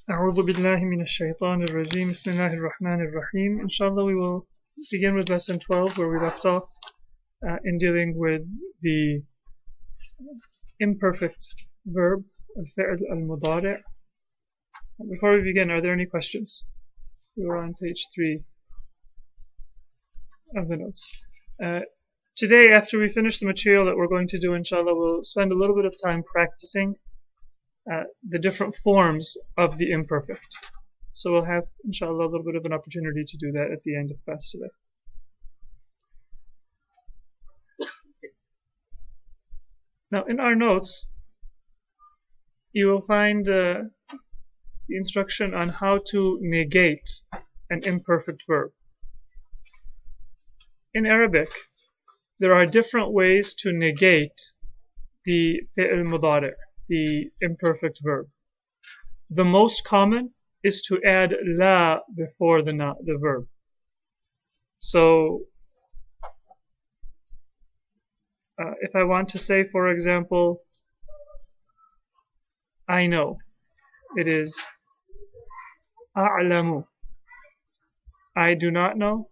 أعوذ بالله من الشيطان الرجيم بسم الله الرحمن الرحيم. Inshallah, we will begin with lesson 12 where we left off in dealing with the imperfect verb الفعل المضارع. Before we begin, are there any questions? We were on page 3 of the notes. Today, after we finish the material that we're going to do, inshallah, we'll spend a little bit of time practicing the different forms of the imperfect. So we'll have, inshallah, a little bit of an opportunity to do that at the end of class today. Now, in our notes, you will find the instruction on how to negate an imperfect verb. In Arabic, there are different ways to negate the fi'l mudari', the imperfect verb. The most common is to add la before the verb. So, if I want to say, for example, I know, it is أعلم. I do not know,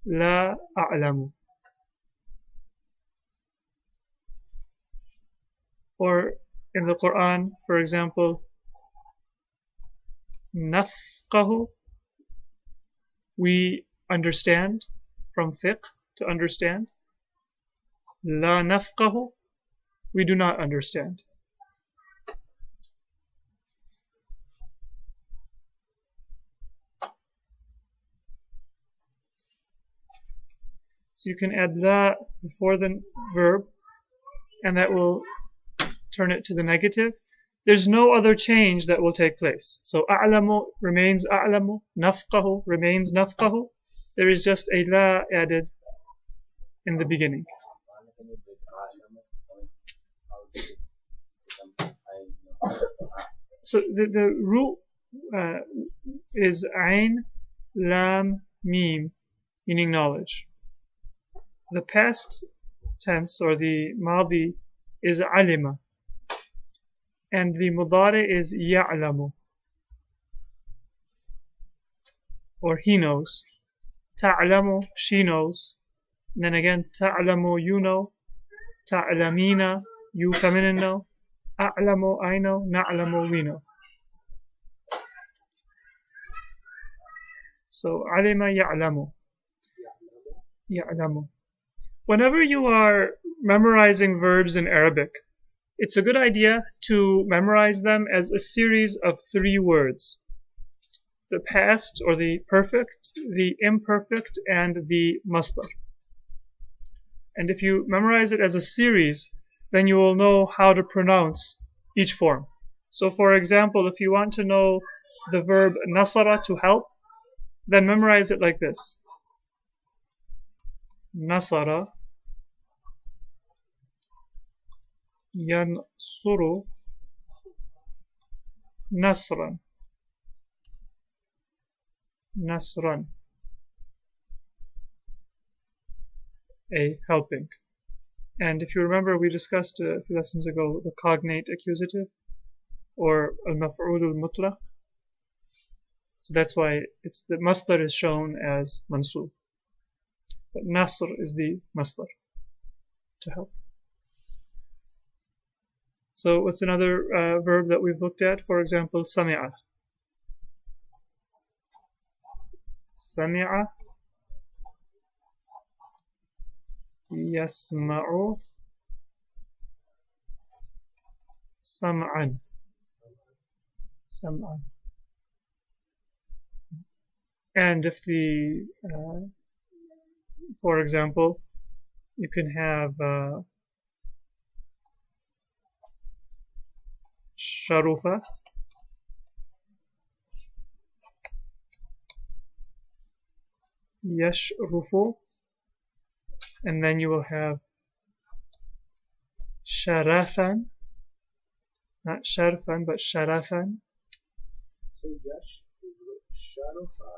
لا أعلم. Or in the Quran, for example, نفقه, we understand, from fiqh, to understand. لا نفقه, we do not understand. So you can add la before the verb, and that will turn it to the negative. There's no other change that will take place. So أعلم remains أعلم, نفقه remains نفقه. There is just a la added in the beginning. So the root is Ain, Lam, Mim, meaning knowledge. The past tense, or the Madi, is Alima. And the Mudari is Ya'lamu, or he knows. Ta'lamu, she knows. And then again, Ta'lamu, you know. Ta'lamina, you come in and know. A'lamu, I know. Na'lamu, we know. So, Alima Ya'lamu. Ya'lamu. Whenever you are memorizing verbs in Arabic, it's a good idea to memorize them as a series of 3 words. The past, or the perfect, the imperfect, and the masdar. And if you memorize it as a series, then you will know how to pronounce each form. So for example, if you want to know the verb nasara, to help, then memorize it like this. Nasara yansuru nasran. Nasran, a helping. And if you remember, we discussed a few lessons ago the cognate accusative, or al-maf'ul al-mutlaq. So that's why the masdar is shown as mansub. But nasr is the masdar, to help. So what's another verb that we've looked at? For example, sami'a. Sami'a yasma'u sam'an. Sam'an. And if for example, you can have sharufa, yashrufu, and then you will have sharafan, not sharfan, but sharafan. So sharufa,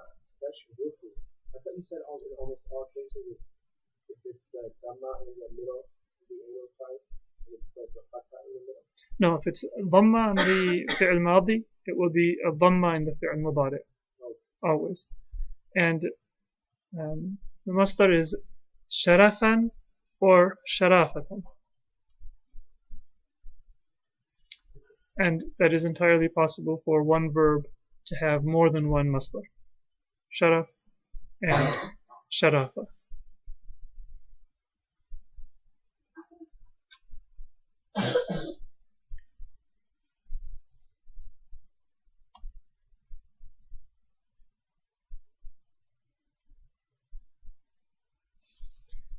yashrufu. I thought you said in almost all cases if it's the dhamma in the middle, the anal type, It's like a fatha in the middle. No, if it's dhamma in the fi'l madi, it will be a dhamma in the fi'l mudari. Always. And the masdar is sharafan or sharafatan. And that is entirely possible for one verb to have more than one masdar. Sharaf and sharafa.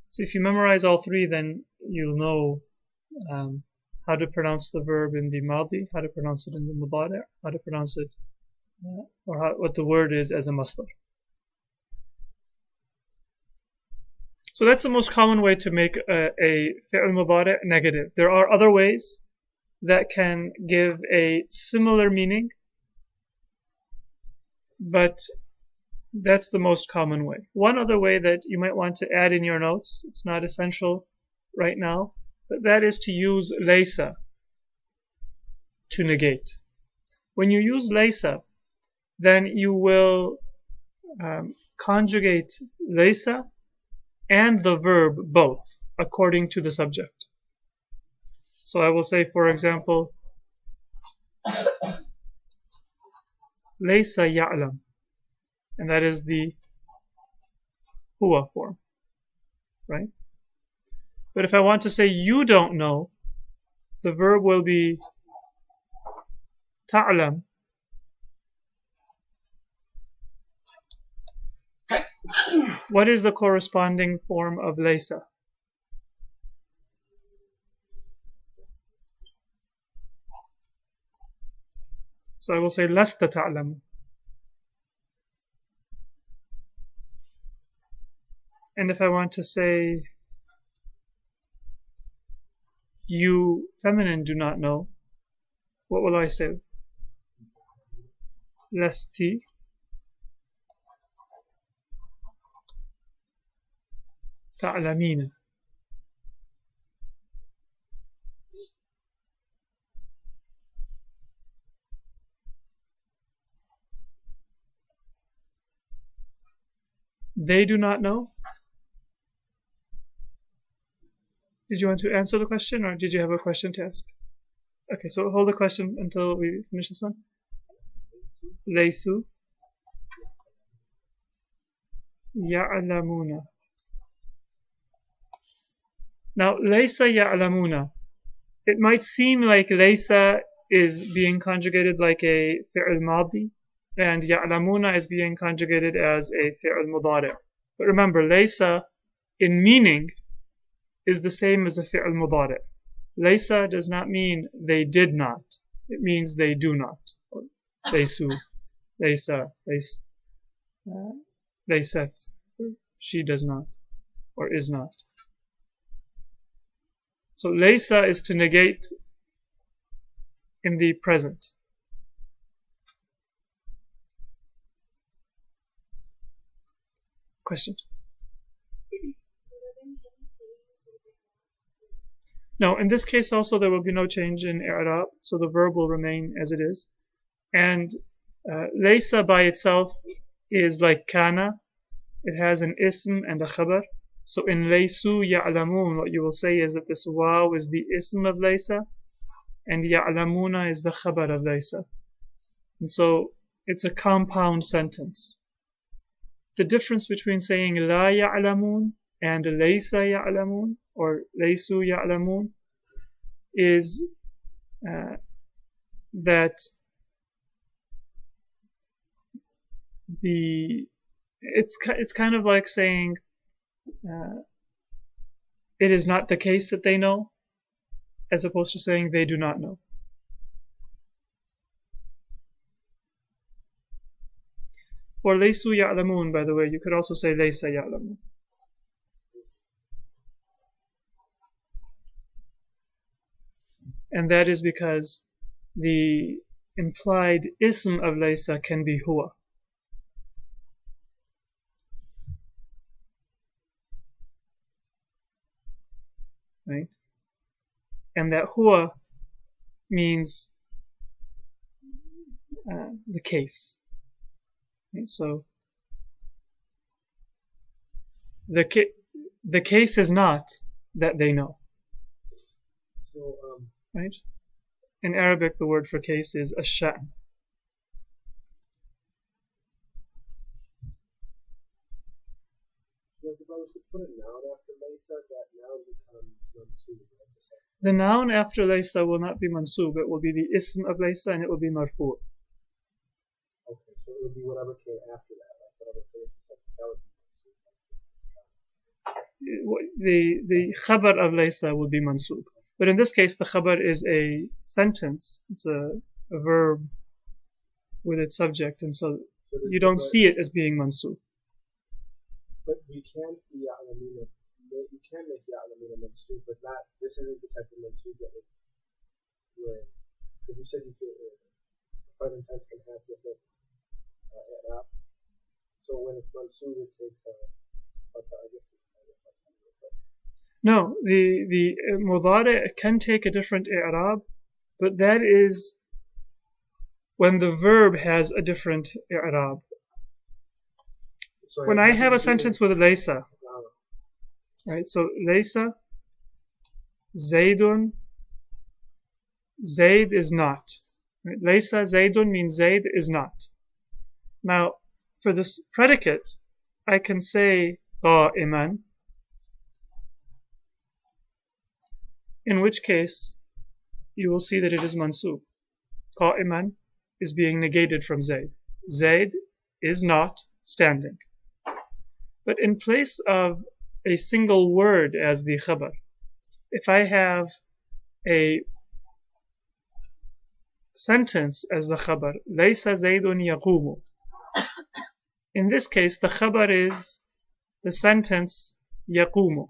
So if you memorize all three, then you'll know how to pronounce the verb in the madi, how to pronounce it in the mudari', how to pronounce it, what the word is as a masdar. So that's the most common way to make a fi'l mudari' negative. There are other ways that can give a similar meaning, but that's the most common way. One other way that you might want to add in your notes, it's not essential right now, but that is to use laysa to negate. When you use laysa, then you will conjugate laysa and the verb both according to the subject. So I will say, for example, laysa ya'lam, and that is the huwa form, right? But if I want to say you don't know, the verb will be ta'lam. What is the corresponding form of laysa? So I will say lasta ta'lam. And if I want to say you feminine do not know, what will I say? Lasti ta'lamina. They do not know? Did you want to answer the question, or did you have a question to ask? Okay, so hold the question until we finish this one. Laysu ya'lamuna. Now, laysa ya'lamuna. It might seem like laysa is being conjugated like a fi'l madi, and ya'lamuna is being conjugated as a fi'l mudari'. But remember, laysa in meaning is the same as a fi'l mudari'. Laysa does not mean they did not. It means they do not. Laysu, laysa, laysat. She does not, or is not. So laysa is to negate in the present. Question? No, in this case also there will be no change in i'rab, so the verb will remain as it is. And laysa by itself is like kana. It has an ism and a khabar. So in laysu ya'lamun, what you will say is that this waw is the ism of laysa, and ya'lamuna is the khabar of laysa. And so it's a compound sentence. The difference between saying la ya'lamun and laysa ya'lamun or laysu ya'lamun is that it's kind of like saying it is not the case that they know, as opposed to saying they do not know. For laysu ya'lamun, by the way, you could also say laysa ya'lamun. And that is because the implied ism of laysa can be huwa. Right? and that huwa means the case. Right? So the case is not that they know. So, Right? In Arabic, the word for case is ash-sha'n. if I was to put a noun after laysa, that noun becomes mansub, right? The noun after laysa will not be mansub. It will be the ism of laysa, and it will be marfu'. Okay, so it would be whatever came after that, like whatever came after that would be mansub. The khabar of laysa will be mansub. But in this case, the khabar is a sentence. It's a verb with its subject, and so you don't see it as being mansub. But you can see ya'lamuna, you can make ya'lamuna mansub, but not, this isn't the type of mansub that where, because you said you could, present tense can have different i'rab. So when it's mansub, it takes I guess. No, the mudari' can take a different i'rab, but that is when the verb has a different i'rab. When I have a sentence with laysa, right? So laysa, Zaydun, Zayd is not. Right? Laysa Zaydun means Zayd is not. Now, for this predicate, I can say qa'iman, in which case you will see that it is mansub. Qa'iman is being negated from Zayd. Zayd is not standing. But in place of a single word as the khabar, if I have a sentence as the khabar, laysa Zaydun yaqumu, in this case the khabar is the sentence yaqumu,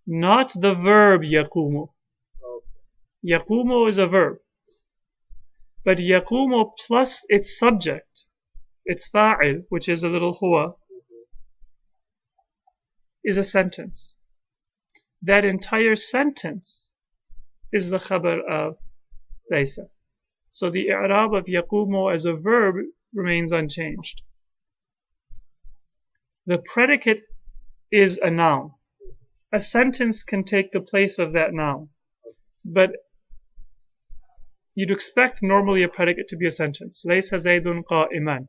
not the verb yaqumu. Yaqumu is a verb, but yaqumu plus its subject, its fa'il, which is a little huwa, is a sentence. That entire sentence is the khabar of laysa. So the i'rab of yaqumu as a verb remains unchanged. The predicate is a noun. A sentence can take the place of that noun, but you'd expect normally a predicate to be a sentence. Laysa Zaydun qa'iman.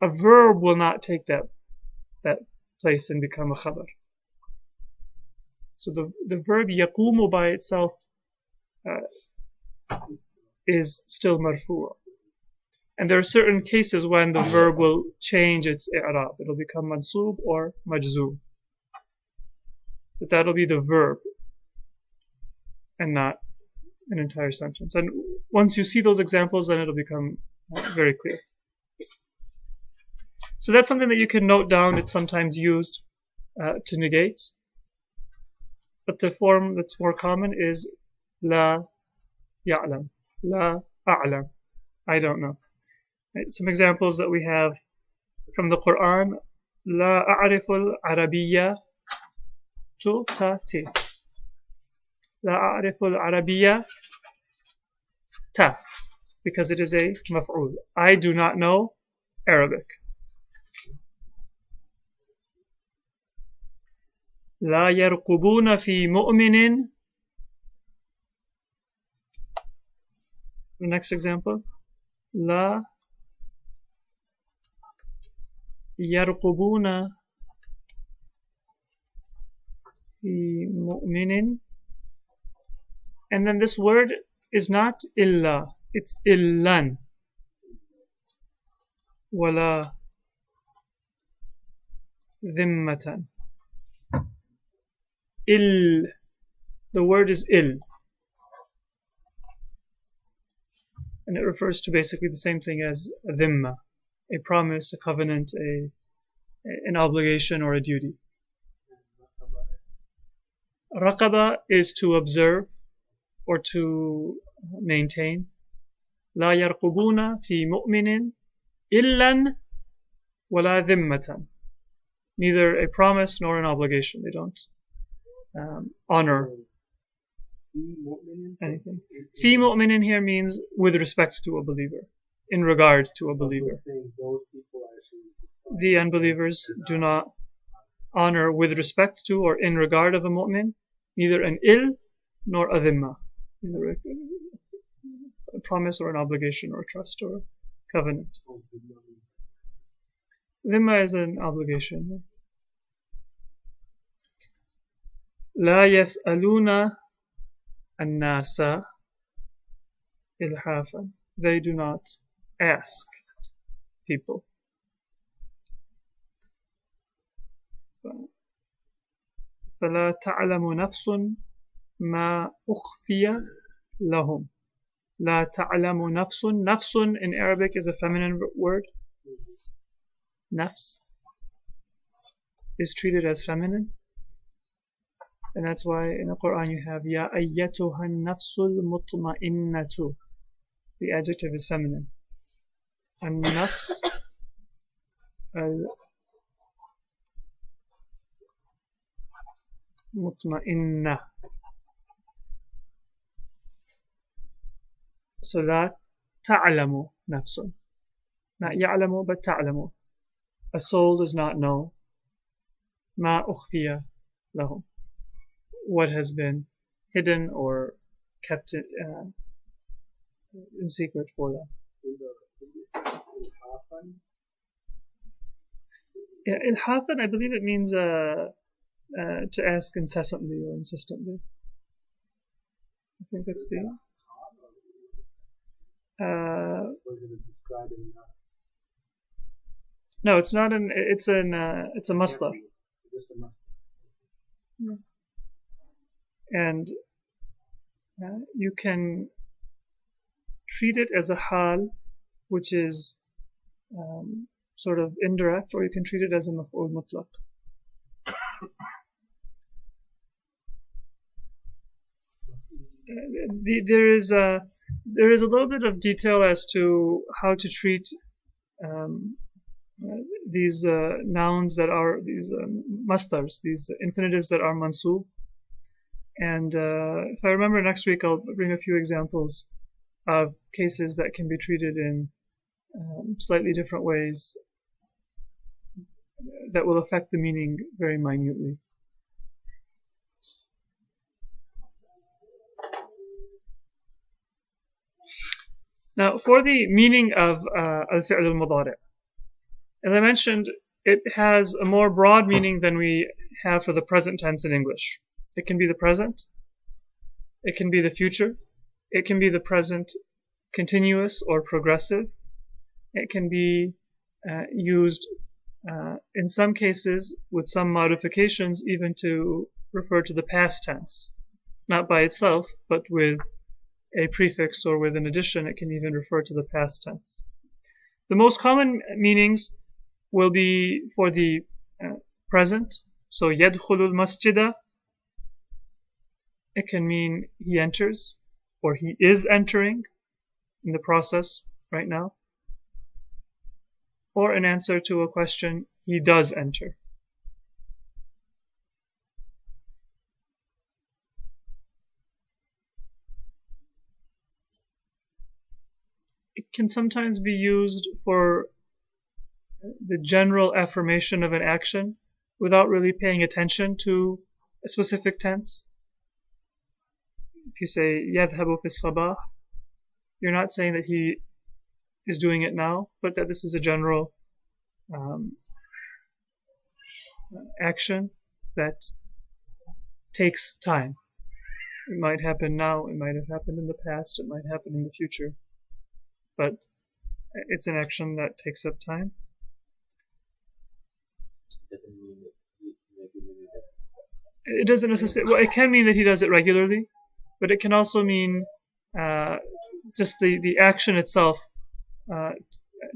A verb will not take that place and become a khabar. So the verb yaqumu by itself is still marfu'. And there are certain cases when the verb will change its i'rab. It'll become mansub or majzoom. But that'll be the verb and not an entire sentence. And once you see those examples, then it'll become very clear. So that's something that you can note down. It's sometimes used to negate. But the form that's more common is la ya'lam, la a'lam, I don't know. Right, some examples that we have from the Quran: la a'riful arabiyya tu ta ti. La a'riful arabiyya ta, because it is a maf'ul. I do not know Arabic. لا يرقبون في مؤمن. The next example: لا يرقبون في مؤمن. And then this word is not illa, it's illan. ولا ذمة. Il, the word is il, and it refers to basically the same thing as a dhimma, a promise, a covenant, an obligation or a duty. Raqaba is to observe or to maintain. لا يرقبون في مؤمن إلا ولا ذمة. Neither a promise nor an obligation. They don't honor fi mu'minin. anything. Fi mu'minin here means with respect to a believer, in regard to a Also believer. saying those people are actually The unbelievers do not honor with respect to or in regard of a mu'min, neither an il nor a dhimma, neither a promise or an obligation or trust or covenant. Dhimma is an obligation. لا يسألون الناس إلحافا. They do not ask people. فلا تعلم نفس ما أخفي لهم. لا تعلم نفس. نفس in Arabic is a feminine word. Nafs is treated as feminine. And that's why in the Quran you have Ya ayyatuha nafsul mutma'innatu. The adjective is feminine. An-nafs al-mutma'inna. So that ta'lamu nafsun. Not ya'lamu but ta'lamu. A soul does not know ma ukhfiya lahum, what has been hidden or kept in secret for them. Yeah, ilhafan, I believe it means to ask incessantly or insistently. I think that's the. No, it's not an. It's a masdar. Just a masdar. Yeah. And you can treat it as a hal, which is sort of indirect, or you can treat it as a maf'ul mutlaq. There is a little bit of detail as to how to treat these nouns that are these masdars, these infinitives that are mansub. And if I remember next week, I'll bring a few examples of cases that can be treated in slightly different ways that will affect the meaning very minutely. Now, for the meaning of al-fi'l al-mudari', as I mentioned, it has a more broad meaning than we have for the present tense in English. It can be the present, it can be the future, it can be the present continuous or progressive, it can be used in some cases with some modifications even to refer to the past tense. Not by itself, but with a prefix or with an addition, it can even refer to the past tense. The most common meanings will be for the present. So yadkhulul masjida, it can mean he enters or he is entering in the process right now. Or an answer to a question, he does enter. It can sometimes be used for the general affirmation of an action without really paying attention to a specific tense. If you say يذهب في الصباح, you're not saying that he is doing it now, but that this is a general action that takes time. It might happen now, it might have happened in the past, it might happen in the future, but it's an action that takes up time. It doesn't necessarily. Well, it can mean that he does it regularly, but it can also mean just the action itself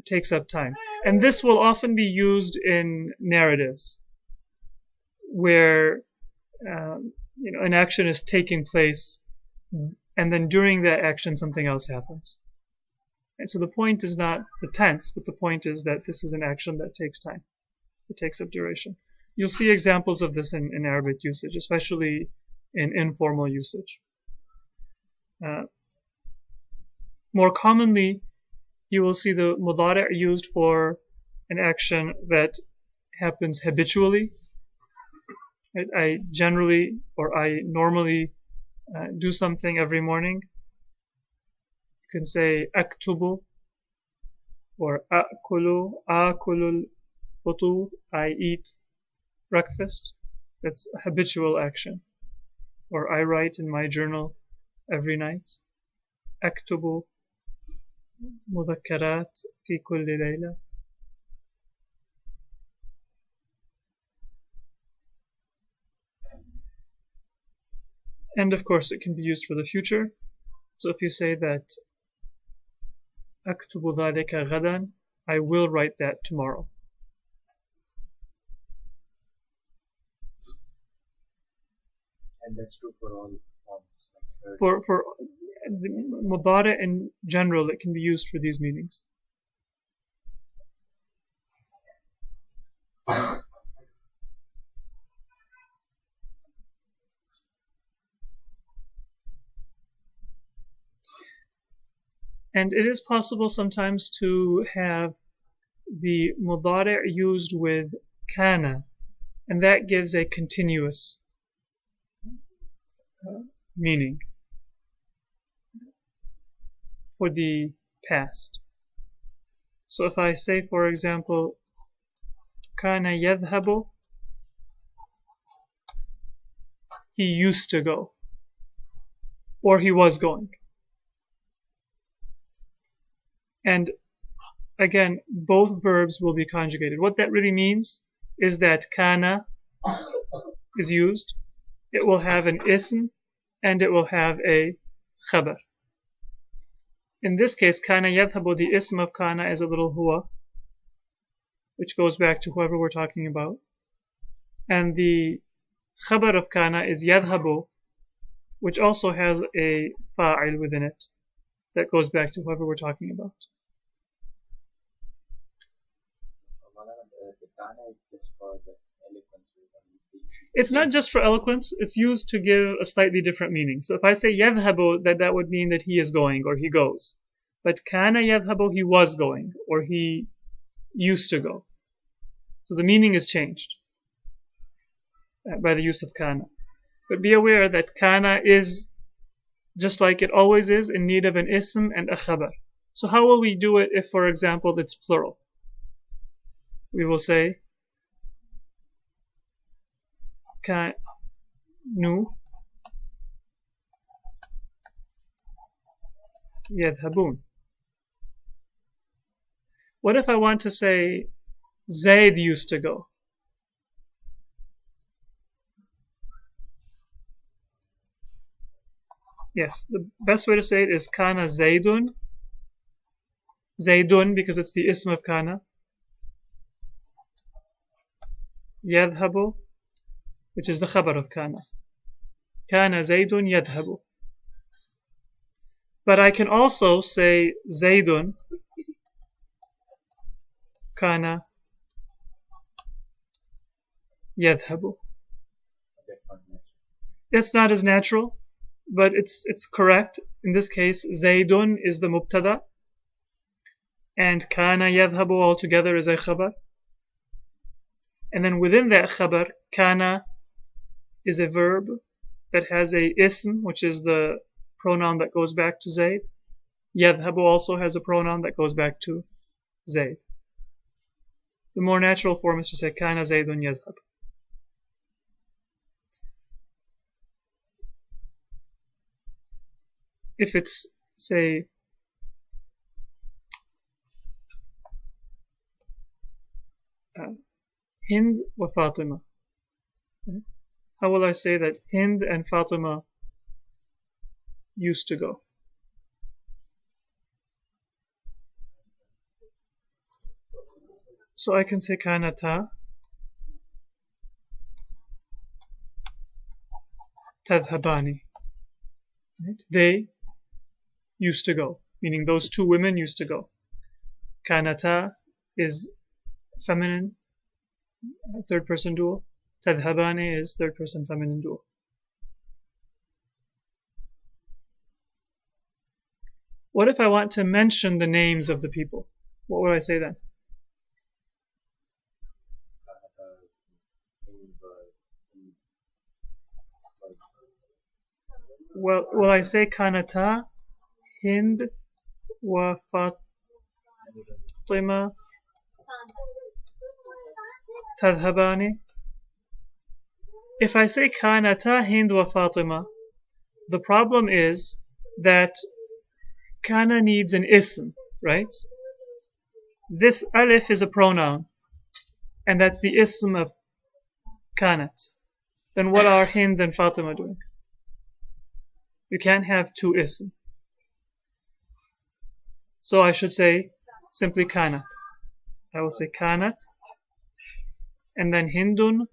takes up time. And this will often be used in narratives where an action is taking place, and then during that action something else happens. And so the point is not the tense, but the point is that this is an action that takes time. It takes up duration. You'll see examples of this in Arabic usage, especially in informal usage. More commonly, you will see the mudari' used for an action that happens habitually. I generally or I normally do something every morning. You can say aktubu or akulul futur, I eat breakfast. That's a habitual action. Or I write in my journal every night. أكتب مذكرات في كل ليلة. And of course it can be used for the future. So if you say that أكتب ذلك غدا, I will write that tomorrow. And that's true for all forms. For mudari' in general, it can be used for these meanings. And it is possible sometimes to have the mudari' used with kana, and that gives a continuous meaning for the past. So if I say, for example, kana yadhabu, he used to go, or he was going. And again, both verbs will be conjugated. What that really means is that kana is used, it will have an ism, and it will have a khabar. In this case, kana yadhabu, the ism of kana is a little huwa, which goes back to whoever we're talking about. And the khabar of kana is yadhabu, which also has a fa'il within it that goes back to whoever we're talking about. The kana is just for the eloquence. It's not just for eloquence, it's used to give a slightly different meaning. So if I say yadhabu, that would mean that he is going or he goes. But kana yadhabu, he was going or he used to go. So the meaning is changed by the use of kana. But be aware that kana is, just like it always is, in need of an ism and a khabar. So how will we do it if, for example, it's plural? We will say kanu yadhabun. What if I want to say Zayd used to go? Yes, the best way to say it is kana Zaydun. Zaydun, because it's the ism of kana. Yadhabu, which is the khabar of kana. Kana Zaydun yadhabu. But I can also say Zaydun kana yadhabu. It's not as natural, but it's correct. In this case, Zaydun is the mubtada, and kana yadhabu altogether is a khabar. And then within that khabar, kana is a verb that has a ism, which is the pronoun that goes back to Zayd. Yadhabu also has a pronoun that goes back to Zayd. The more natural form is to say kana Zaydun yadhab. If it's, say, Hind wa Fatima. How will I say that Hind and Fatima used to go? So I can say kanata tadhabani. Right? They used to go, meaning those two women used to go. Kanata is feminine, third person dual. Tadhabani is third person feminine dual. What if I want to mention the names of the people? What would I say then? Well, will I say Kanata, Hind, wa Fatima, Tadhabani? If I say Kanata, Hind, wa Fatima, the problem is that Kana needs an ism, right? This alif is a pronoun, and that's the ism of Kanat. Then what are Hind and Fatima doing? You can't have two ism. So I should say simply Kanat. I will say Kanat, and then Hindun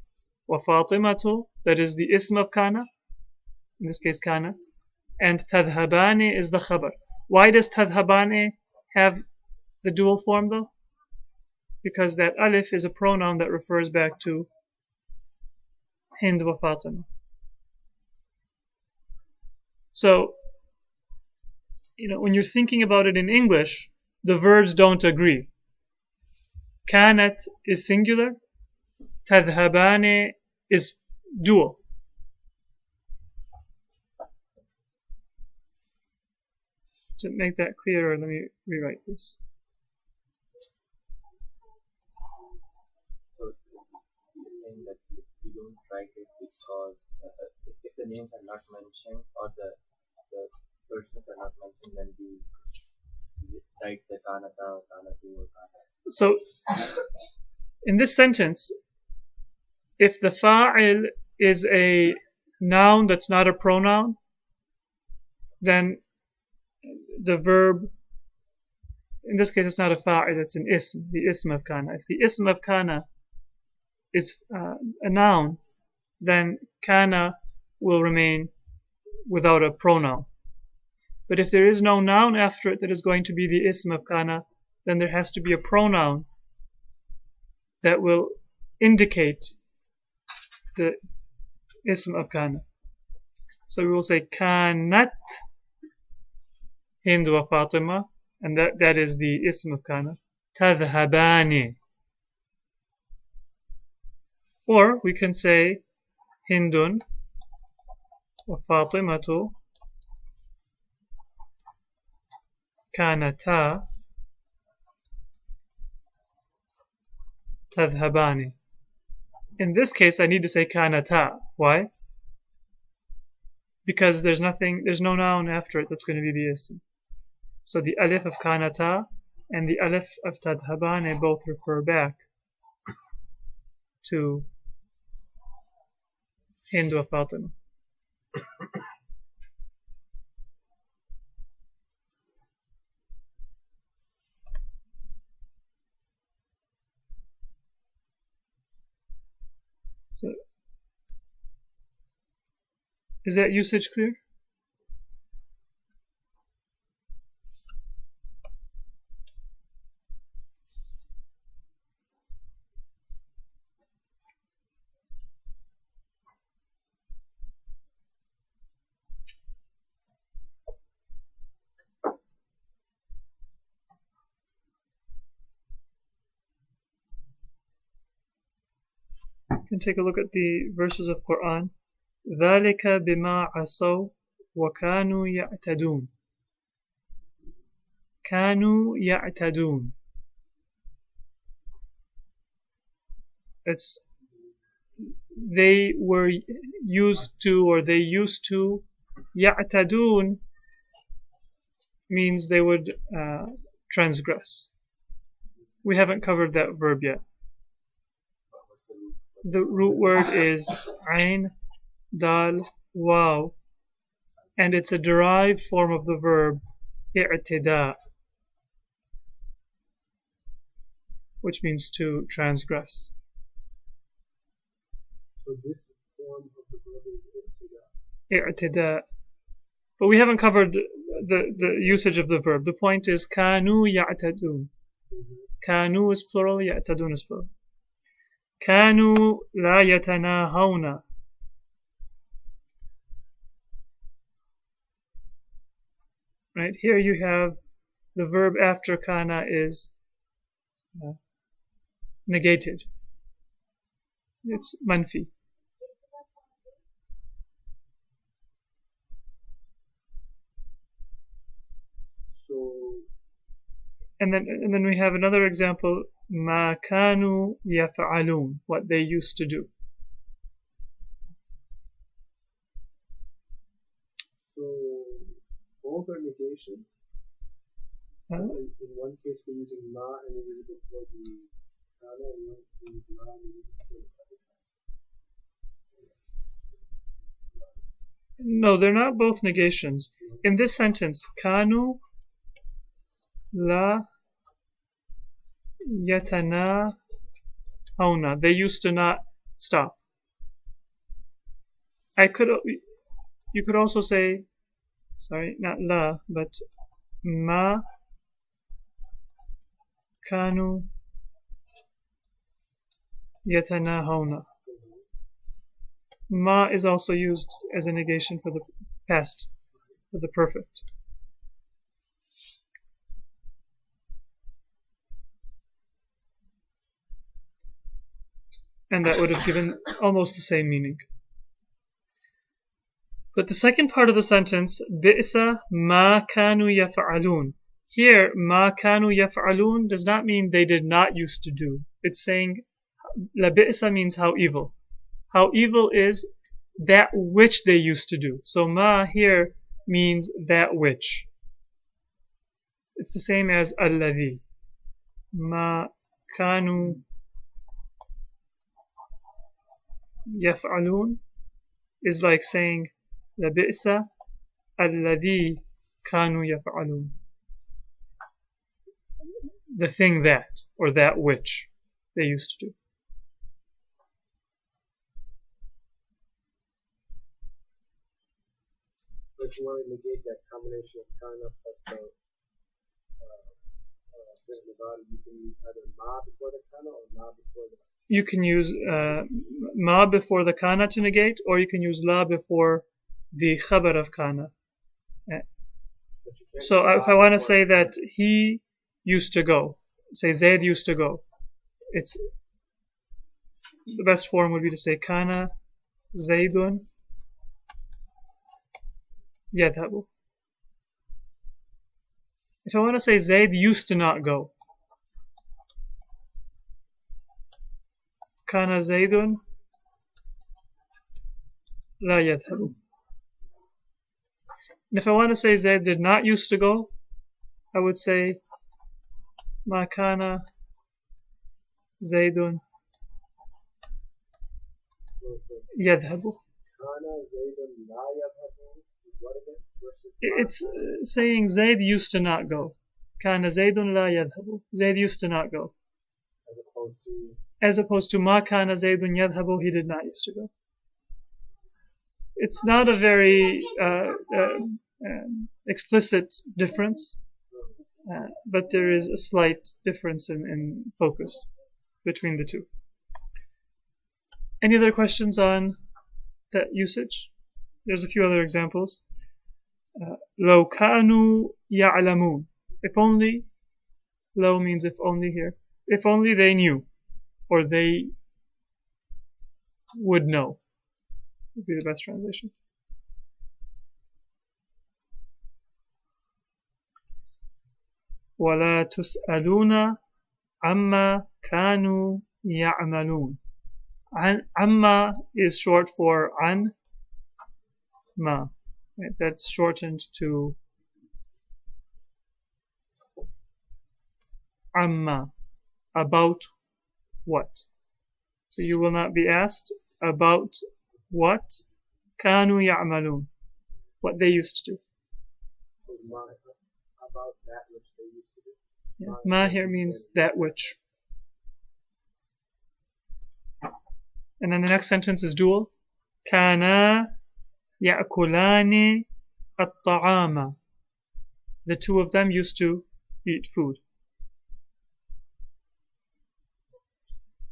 wa Fatimatu, that is the ism of Kana, in this case Kanat, and Tadhabani is the khabar. Why does Tadhabani have the dual form though? Because that alif is a pronoun that refers back to Hind wa Fatima. So, when you're thinking about it in English, the verbs don't agree. Kanat is singular, Tadhabani is dual. To make that clearer, let me rewrite this. So you're saying that we don't write it because if the names are not mentioned or the persons are not mentioned, then we write the Kanata, Kanatu, or Kana. So, in this sentence, if the fa'il is a noun that's not a pronoun, then the verb, in this case it's not a fa'il, it's an ism, the ism of Kana. If the ism of Kana is a noun, then Kana will remain without a pronoun. But if there is no noun after it that is going to be the ism of Kana, then there has to be a pronoun that will indicate the ism of Kana. So we will say Kanat Hind wa Fatima, and that is the ism of Kana. Tadhabani. Or we can say Hindun wa Fatimatu Kanata Tadhabani. In this case, I need to say Kanata. Why? Because there's no noun after it that's going to be the ism. So the alif of Kanata and the alif of Tadhabani both refer back to Hind wa Fatima. So, is that usage clear? You can take a look at the verses of Quran. ذَلِكَ بِمَا عَصَوْا وَكَانُوا يَعْتَدُونَ. كَانُوا يَعْتَدُونَ. It's they were used to, or they used to. يَعْتَدُونَ means they would transgress. We haven't covered that verb yet. The root word is Ain, Dal, Waw, and it's a derived form of the verb i'tida, which means to transgress. So this form of the verb is i'tida. But we haven't covered the usage of the verb. The point is kanu ya'tadun. Kanu is plural, ya'tadun is plural. كانوا لا يتناهون. Right here you have the verb after kana is negated. It's manfi. So, And then we have another example, ما كانوا يفعلون, what they used to do. so both are negations. In one case we're using ma and we're using it for the kana, and one we're using ma and we're using it for the other. No, they're not both negations. In this sentence, كانوا لا يتناهون, they used to not stop. You could also say, sorry, not la, but ما كانوا يتناهون. Ma is also used as a negation for the past, for the perfect. And that would have given almost the same meaning. But the second part of the sentence, بئس ما كانوا يفعلون. Here, ما كانوا يفعلون does not mean they did not used to do. It's saying, لبئس means how evil. How evil is that which they used to do. So ma here means that which. It's the same as alladhi. Ma kanu yaf'alun is like saying labi'sa alladhi kanu yaf'alun. The thing that, or that which they used to do. If you want to negate that combination of kana plus the fi'l mudari, you can use either ma before the kana or ma before the. You can use ma before the kana to negate, or you can use la before the khabar of kana. So if I want to say that he used to go, say Zayd used to go, it's the best form would be to say kana Zaydun yadhabu. If I want to say Zayd used to not go, kana Zaydun la yadhabu. And if I want to say Zayd did not used to go, I would say ma kana Zaydun yadhabu. Kana zaydun la yadhabu is what again? It's saying Zayd used to not go. Kana Zaydun la yadhabu. Zayd used to not go. As opposed to ma kana Zaydun yadhabu, he did not used to go. It's not a very explicit difference, but there is a slight difference in focus between the two. Any other questions on that usage? There's a few other examples. لو كانوا يعلمون. If only, لو means if only here. If only they knew, or they would know, would be the best translation. ولا تسألون عما كانوا يعملون. عما is short for عن ما. Right? That's shortened to عما, about what. So you will not be asked about what كانوا يعملون, what they used to do. About that which they used to do. Yeah. Ma here means that which. And then the next sentence is dual. كانا يأكلان الطعام. The two of them used to eat food.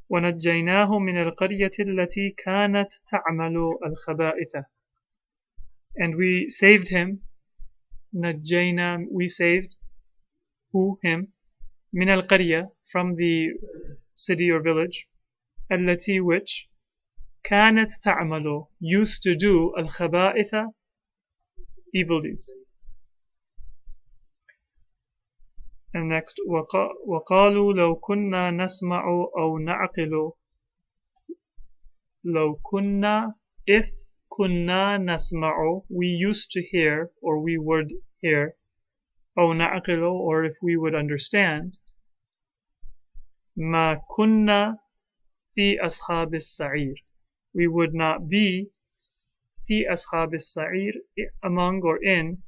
ونجيناه من القرية التي كانت تعمل الخبائث. And we saved him نجينا, we saved, who, him, من القرية, from the city or village, التي, which, كانت تعمل, used to do, الخبائث, evil deeds. And next, وقالوا لو كنا نسمع أو نعقل. لو كنا, if كنا نسمع, we used to hear, or we would hear, أو نعقل, or if we would understand, ما كنا في أصحاب السعير, we would not be في أصحاب السعير, among or in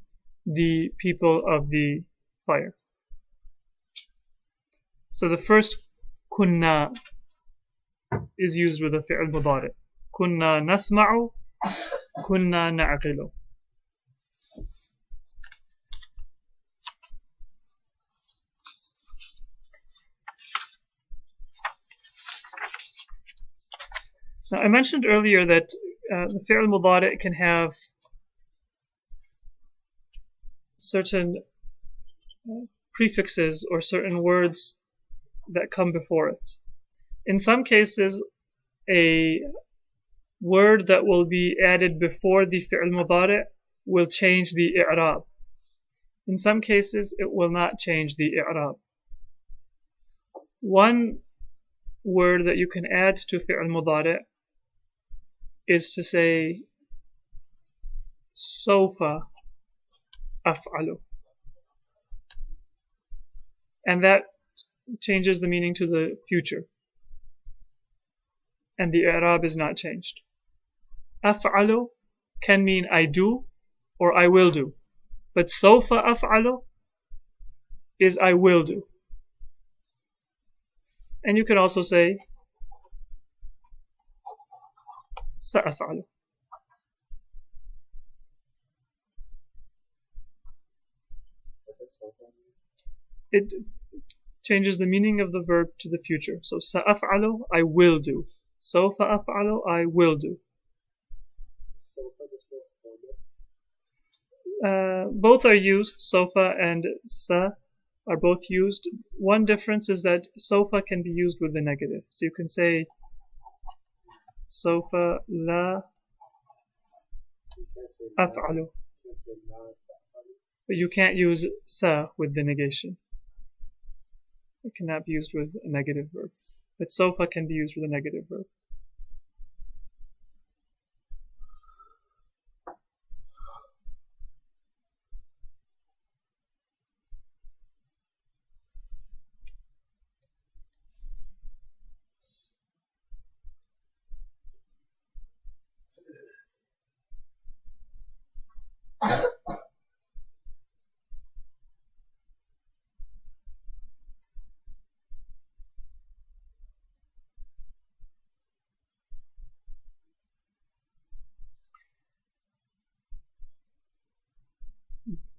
the people of the fire. So the first كنا is used with a fi'l mudari. كنا نسمع, كنا نعقل. Now, I mentioned earlier that the fi'l mudari can have certain prefixes or certain words that come before it. In some cases, a word that will be added before the fi'l mudari will change the i'rab. In some cases, it will not change the i'rab. One word that you can add to fi'l mudari is to say سوف أفعل, and that changes the meaning to the future, and the i'rab is not changed. أفعل can mean I do or I will do, but سوف أفعل is I will do. And you can also say سأفعل. It changes the meaning of the verb to the future. So سأفعل, I will do. سوف أفعل, I will do. Both are used. Sofa and sa are both used. One difference is that sofa can be used with the negative. So you can say sofa la af'alu, but you can't use sa with the negation. It cannot be used with a negative verb. But sofa can be used with a negative verb.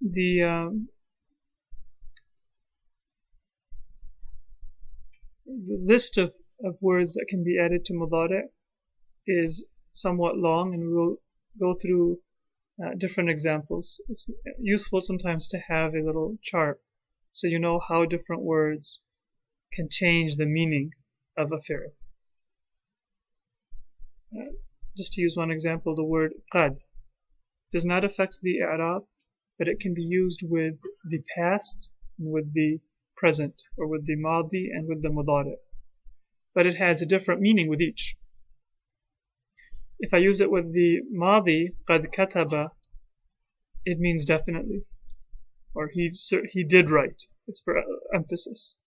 The list of words that can be added to mudari is somewhat long, and we will go through different examples. It's useful sometimes to have a little chart so you know how different words can change the meaning of a fi'l. Just to use one example, the word qad does not affect the i'rab, but it can be used with the past, and with the present, or with the madi and with the mudari. But it has a different meaning with each. If I use it with the madi, qad kataba, it means definitely, or he did write. It's for emphasis,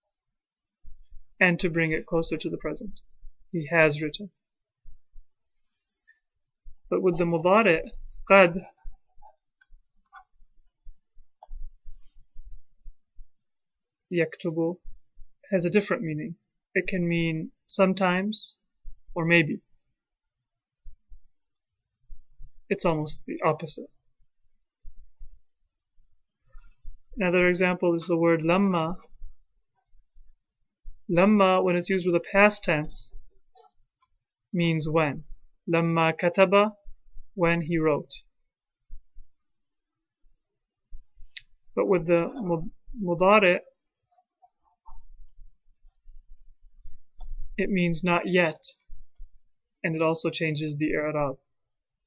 and to bring it closer to the present. He has written. But with the mudari, qad yaktubu has a different meaning. It can mean sometimes or maybe. It's almost the opposite. Another example is the word lamma. Lamma, when it's used with a past tense, means when. Lamma kataba, when he wrote. But with the mudari, it means not yet, and it also changes the i'rab.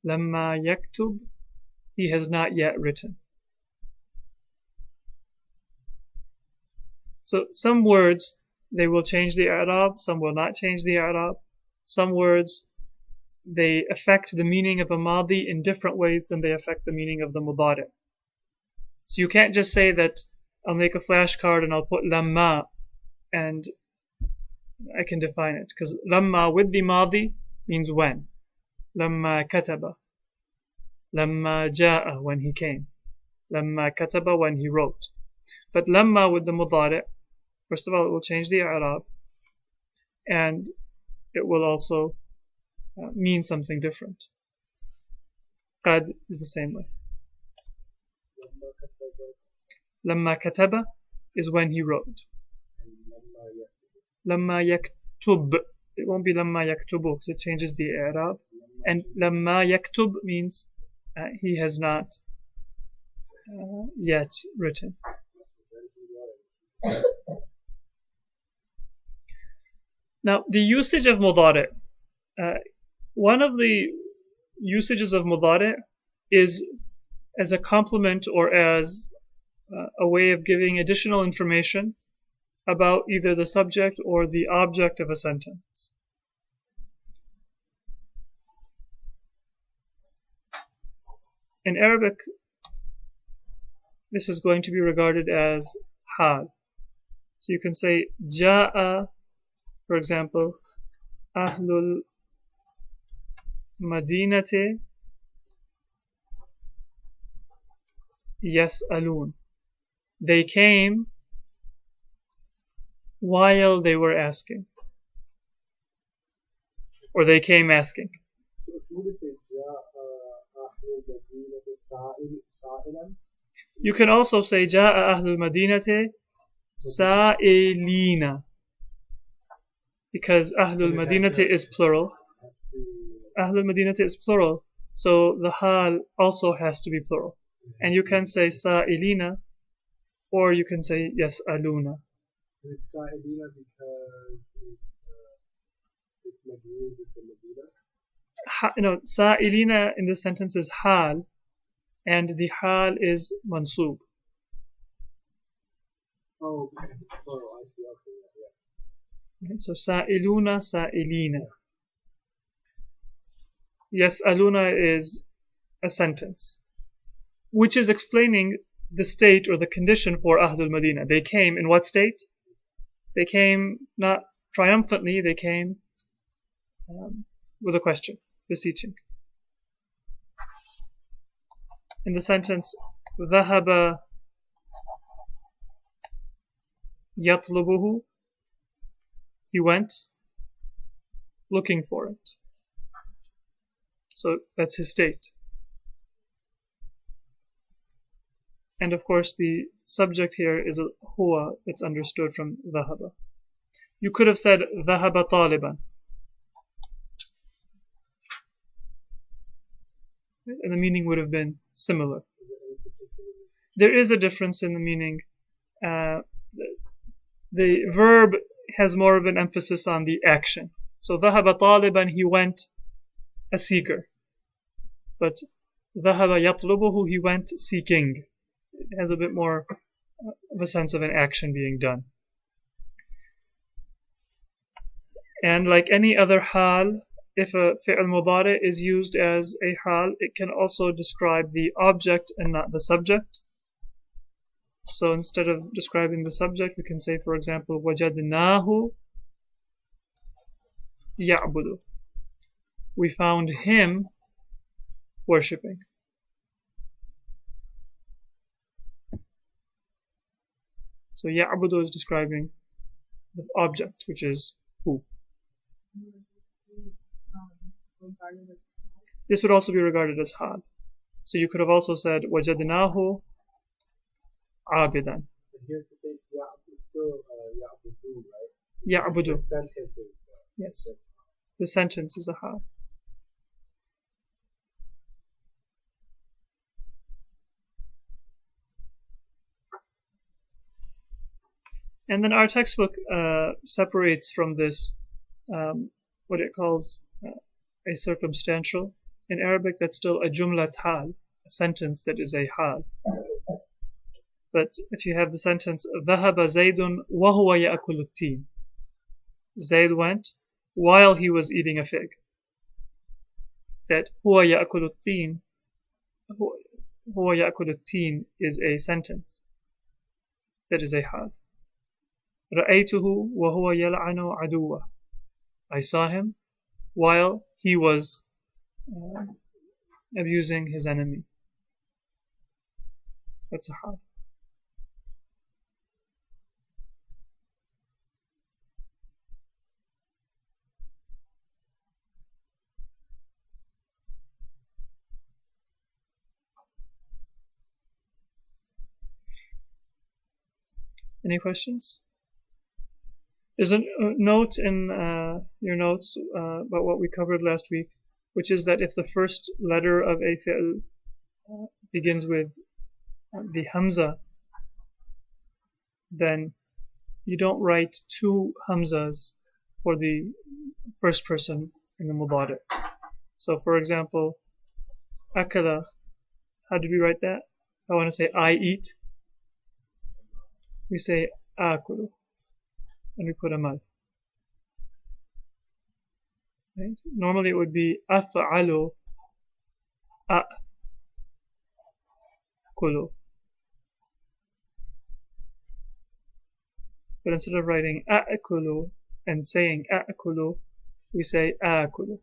Lamma yaktub, he has not yet written. So some words, they will change the i'rab, some will not change the i'rab. Some words, they affect the meaning of a madi in different ways than they affect the meaning of the mudari. So you can't just say that I'll make a flashcard and I'll put lamma and I can define it. Because lamma with the madi means when. Lamma kataba. Lamma ja'a, when he came. Lamma kataba, when he wrote. But lamma with the mudari, first of all, it will change the i'rab, and it will also mean something different. Qad is the same way. Lamma kataba is when he wrote. Lamma yaktub, it won't be lamma yaktubu because it changes the i'rab. And lamma yaktub means he has not yet written. Now, the usage of mudari. One of the usages of mudari is as a complement or as a way of giving additional information about either the subject or the object of a sentence. In Arabic, this is going to be regarded as hal. So you can say ja'a, for example, ahlul madinati yas'alun. They came while they were asking. Or they came asking. You can also say ja'a ahlul madinati sa'ilina, because ahlul madinati is plural. Ahlul madinati is plural, so the hal also has to be plural. And you can say sa'ilina, or you can say yas'aluna. It's sa'ilina because it's majroor with the madina. No, sa'ilina in this sentence is hal, and the hal is mansub. Oh, okay. Oh, I see. Okay, yeah. Okay, so sa'iluna, sa'ilina. Yas'aluna is a sentence, which is explaining the state or the condition for Ahlul Madinah. They came in what state? They came not triumphantly, they came with a question, beseeching. In the sentence, ذهب يطلبه, he went looking for it. So that's his state. And of course the subject here is a huwa, it's understood from ذهب. You could have said ذهب طالبا, and the meaning would have been similar. There is a difference in the meaning. The verb has more of an emphasis on the action. So ذهب طالبا, he went a seeker. But ذهب يطلبه, he went seeking. It has a bit more of a sense of an action being done. And like any other hal, if a fi'l mudari is used as a hal, it can also describe the object and not the subject. So instead of describing the subject, we can say, for example, وَجَدْنَاهُ يَعْبُدُ. We found him worshipping. So يَعْبُدُ is describing the object, which is who. This would also be regarded as hal. So you could have also said وَجَدْنَاهُ عَابِدًا. But here to say it's still ya'budu, right? يَعْبُدُ. The sentence is Yes. The sentence is a hal. And then our textbook separates from this what it calls a circumstantial. In Arabic, that's still a jumlat hal, a sentence that is a hal. But if you have the sentence ذهب زيد وهو يأكل التين, Zayd went while he was eating a fig. That هو يأكل التين, هو يأكل التين is a sentence that is a hal. رأيته وهو يلعن عدوه, I saw him while he was abusing his enemy. That's a hal. Any questions? There's a note in your notes about what we covered last week, which is that if the first letter of a fi'l begins with the hamza, then you don't write two hamzas for the first person in the mudari. So for example, akala, how do we write that? I want to say I eat. We say akulu, and we put a mad. Right? Normally it would be af'alu a'kulu. But instead of writing a'kulu and saying a'kulu, we say akulu.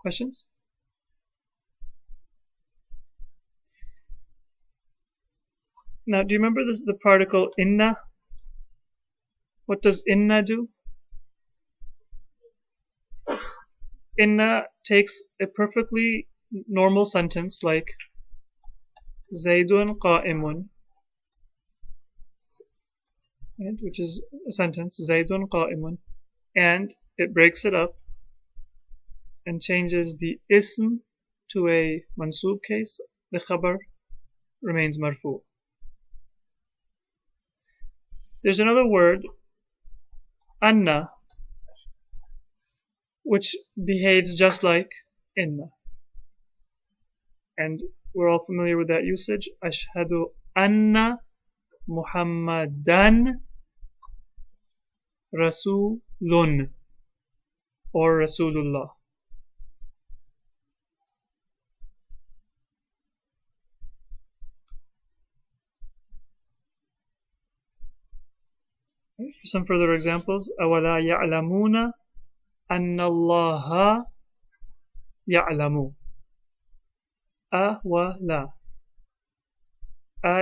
Questions? Now, do you remember the particle inna? What does inna do? Inna takes a perfectly normal sentence like Zaydun qa'imun, right, which is a sentence, Zaydun qa'imun, and it breaks it up and changes the ism to a mansoob case. The khabar remains marfu. There's another word, anna, which behaves just like inna. And we're all familiar with that usage. Ashhadu anna Muhammadan Rasulun or Rasulullah. For some further examples, أَوَلَا يَعْلَمُونَ أَنَّ اللَّهَ يَعْلَمُ. أَوَلَا.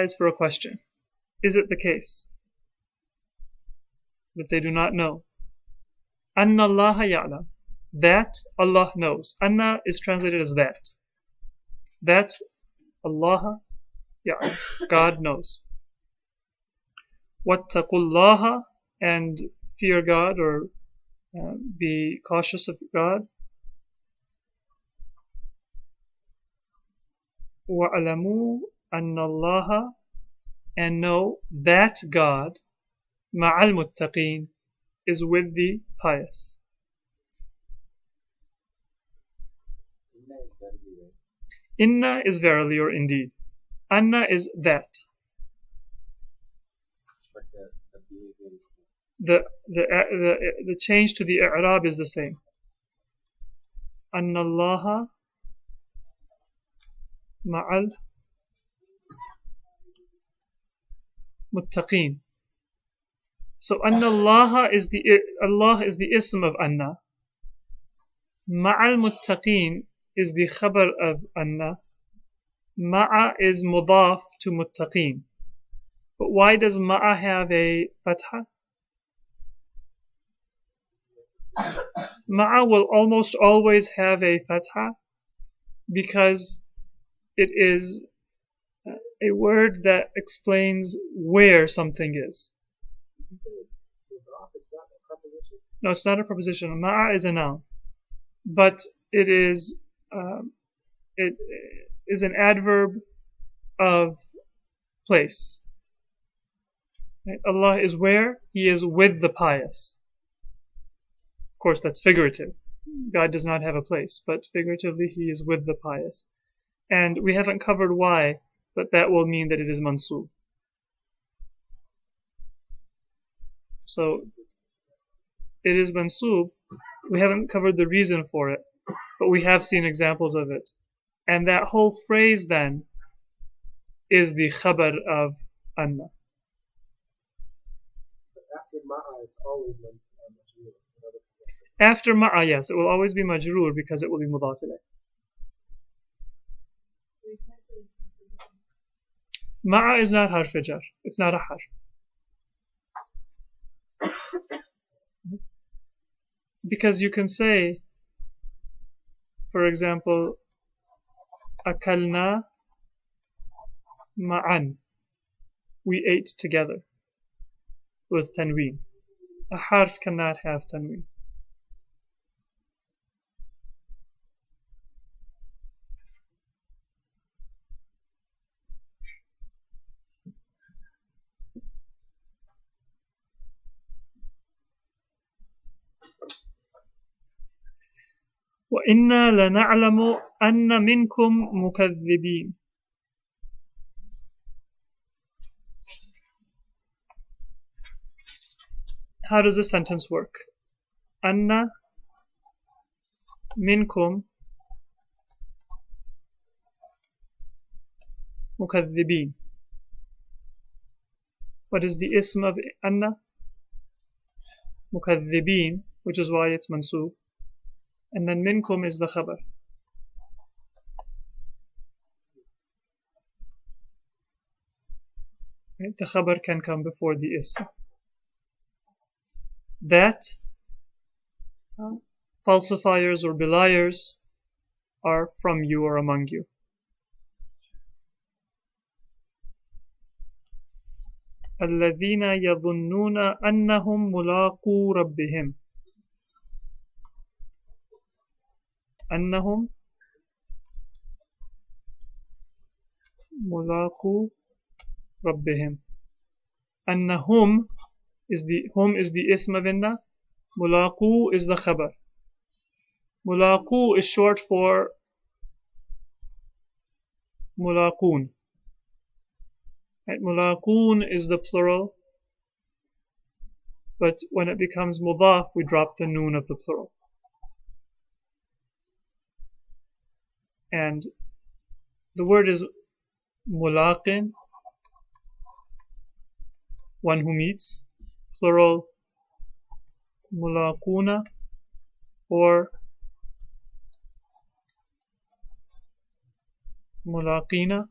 Is for a question. Is it the case that they do not know? أَنَّ اللَّهَ يَعْلَمُ. That Allah knows. Anna is translated as that. That Allah يَعْلَمُ. God knows. وَاتَّقُوا اللَّهَ, and fear God or be cautious of God. وَعَلَمُوا أَنَّ اللَّهَ, and know that God مَعَ الْمُتَّقِينَ is with the pious. Inna is verily or indeed. Anna is that. The change to the i'rab is the same. Anna Allah ma'al muttaqin. So Anna Allah is the ism of Anna. Ma'al muttaqin is the khabar of Anna. Ma'a is mudaf to muttaqin. But why does ma'a have a fatha? Ma'a will almost always have a fatha because it is a word that explains where something is. No, it's not a preposition. Ma'a is a noun. but it is an adverb of place. Right? Allah is where? He is with the pious. Of course, that's figurative. God does not have a place, but figuratively He is with the pious. And we haven't covered why, but that will mean that it is mansub. So it is mansub. We haven't covered the reason for it, but we have seen examples of it. And that whole phrase then is the khabar of anna. After ma'a, it's always majroor. After ma'a, yes, it will always be majroor because it will be mudaf ilayh. Ma'a is not harf jar. It's not a harf. Because you can say, for example, akalna ma'an. We ate together with tanween. A harf cannot have tanween. وَإِنَّا لَنَعْلَمُ أَنَّ مِنْكُمْ مُكَذِّبِينَ. How does this sentence work? أَنَّ مِنْكُمْ مُكَذِّبِينَ. What is the ism of أَنَّ? مُكَذِّبِينَ, which is why it's mansub. And then minkum is the khabar. Right? The khabar can come before the ism. That falsifiers or beliers are from you or among you. الذين يظنون أنهم ملاقو ربهم. أنهم ملاقو ربهم. أنهم is the ism of inna. Mulaqu is the khabar. Mulaqu is short for mulaqun. Right? Mulaqun is the plural, but when it becomes mudaf, we drop the noon of the plural. And the word is mulaqin, one who meets, plural mulaquna, or mulaqina,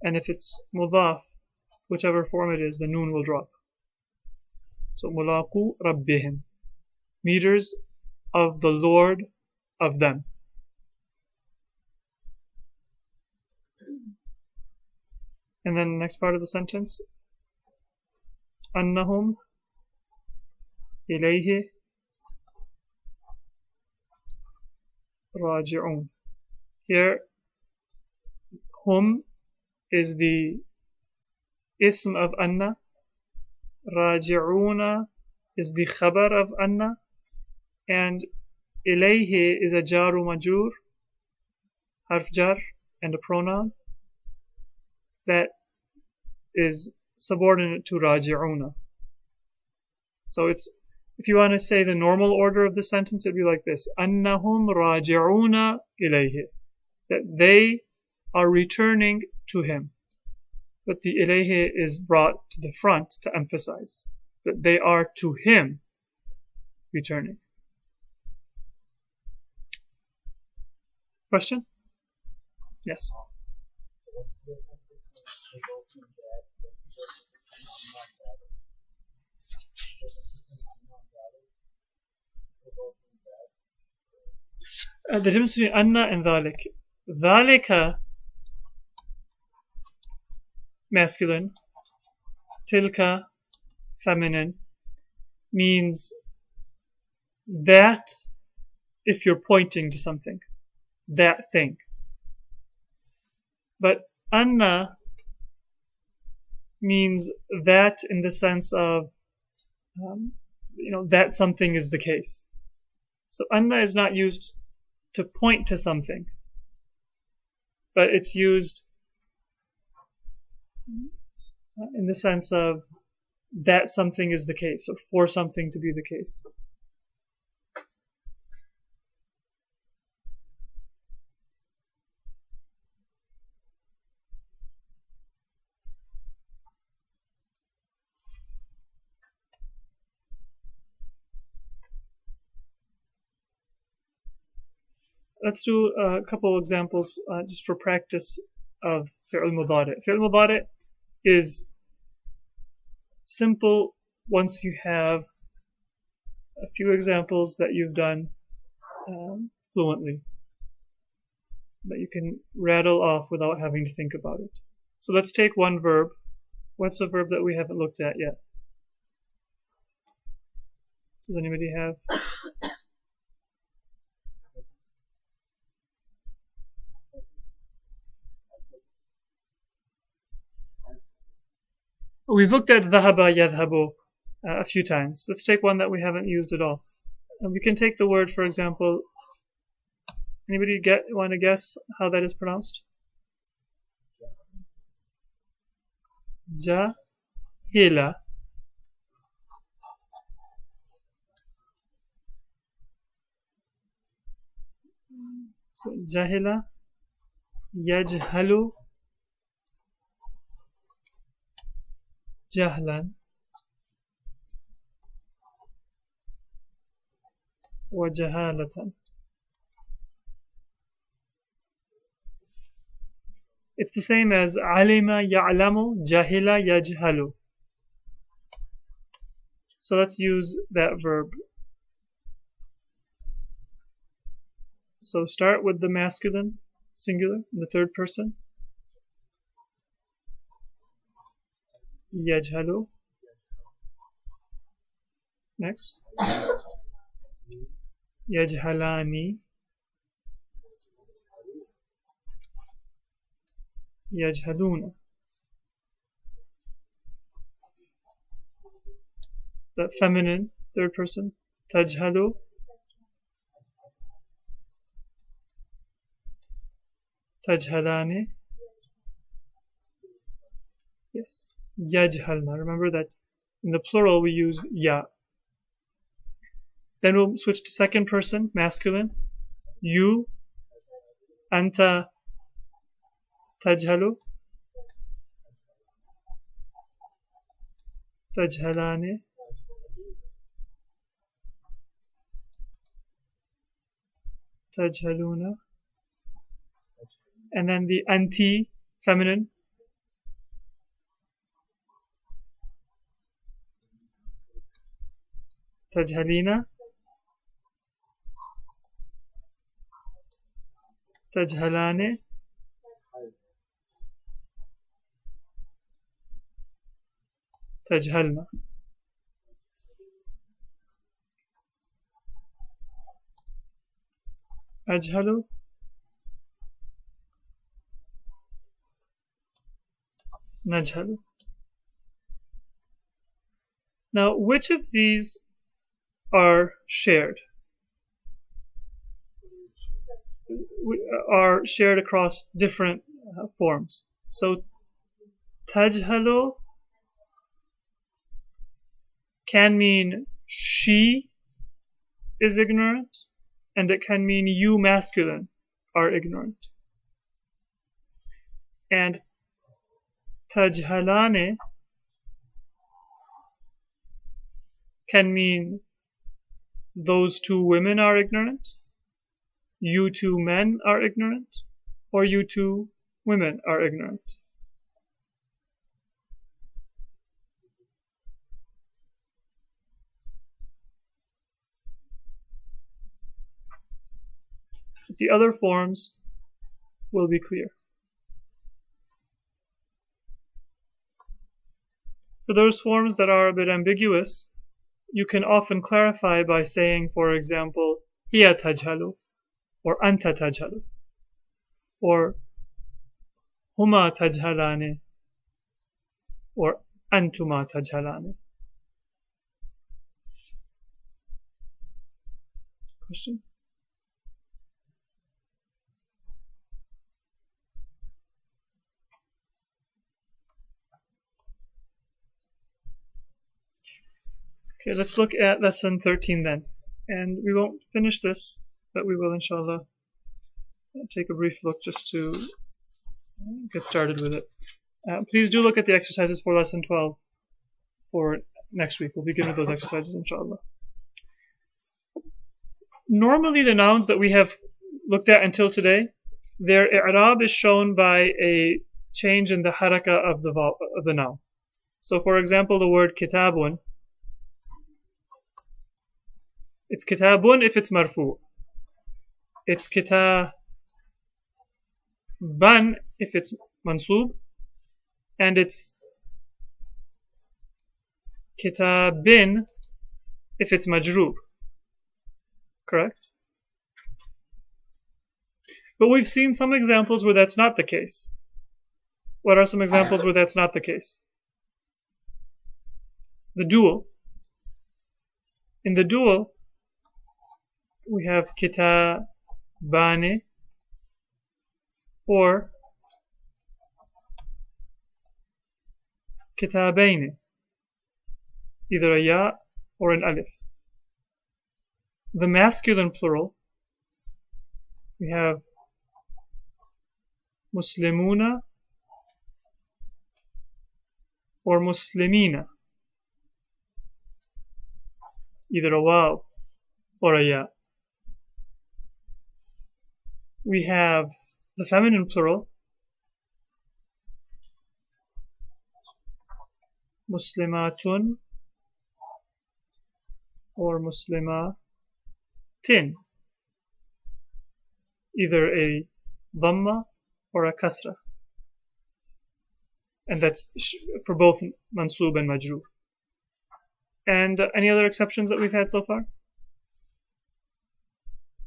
and if it's mudaf, whichever form it is, the noon will drop. So mulaqu rabbihim, meeters of the Lord of them. And then the next part of the sentence, أنهم إليه راجعون. Here, hum is the ism of anna, raji'una is the khabar of anna, and ilayhi is a jaru majrur, harf jar, and a pronoun that is subordinate to raji'una. So it's, if you want to say the normal order of the sentence, it'd be like this: annahum raji'una ilayhi, that they are returning to him. But the ilayhi is brought to the front to emphasize that they are to him returning. Question? Yes. So what's the difference between revolting that? The difference between anna and dhalik. Dhalika, masculine, tilka, feminine, means that if you're pointing to something, that thing. But anna means that in the sense of, that something is the case. So anna is not used to point to something, but it's used in the sense of that something is the case, or for something to be the case. Let's do a couple examples just for practice of fi'l mudari. Fi'l mudari is simple once you have a few examples that you've done fluently, that you can rattle off without having to think about it. So let's take one verb. What's a verb that we haven't looked at yet? Does anybody have? We've looked at dhahaba yadhabu a few times. Let's take one that we haven't used at all. And we can take the word, for example. Anybody want to guess how that is pronounced? Jahila. So, jahila, yajhalu, jahlan, wa jahalatan. It's the same as alima ya'lamu, jahila yajhalu. So let's use that verb. So start with the masculine, singular, in the third person. Yajhalu. Next. Yajhalani. Yajhaluna. The feminine, third person. Tajhalu. Tajhalani. Yes. Yajhalna. Remember that in the plural we use ya. Then we'll switch to second person, masculine. You. Anta. Tajhalu. Tajhalani. Tajhaluna. And then the anti, feminine. Tajhalina. Tajhalane. Tajhalna. Ajhalu. Najhalu. Now, which of these are shared? Are shared across different forms. So, tajhalu can mean she is ignorant, and it can mean you masculine are ignorant. And tajhalane can mean those two women are ignorant, you two men are ignorant, or you two women are ignorant. The other forms will be clear. For those forms that are a bit ambiguous, you can often clarify by saying, for example, hiya tajhalu, or anta tajhalu, or huma tajhalani, or antuma tajhalani. Question? Okay, let's look at lesson 13 then. And we won't finish this, but we will, inshallah, take a brief look just to get started with it. Please do look at the exercises for lesson 12 for next week. We'll begin with those exercises, inshallah. Normally, the nouns that we have looked at until today, their i'rab is shown by a change in the haraka of the noun. So, for example, the word kitabun, it's kitabun if it's marfu. It's kitaban if it's mansub. And it's kitabin if it's majroor. Correct? But we've seen some examples where that's not the case. What are some examples where that's not the case? The dual. In the dual, we have kitabani or kitabaini, either a ya or an alif. The masculine plural, we have muslimuna or muslimina, either a waw or a ya. We have the feminine plural, muslimatun or muslimatin, either a dhamma or a kasra. And that's for both mansub and majroor. And any other exceptions that we've had so far?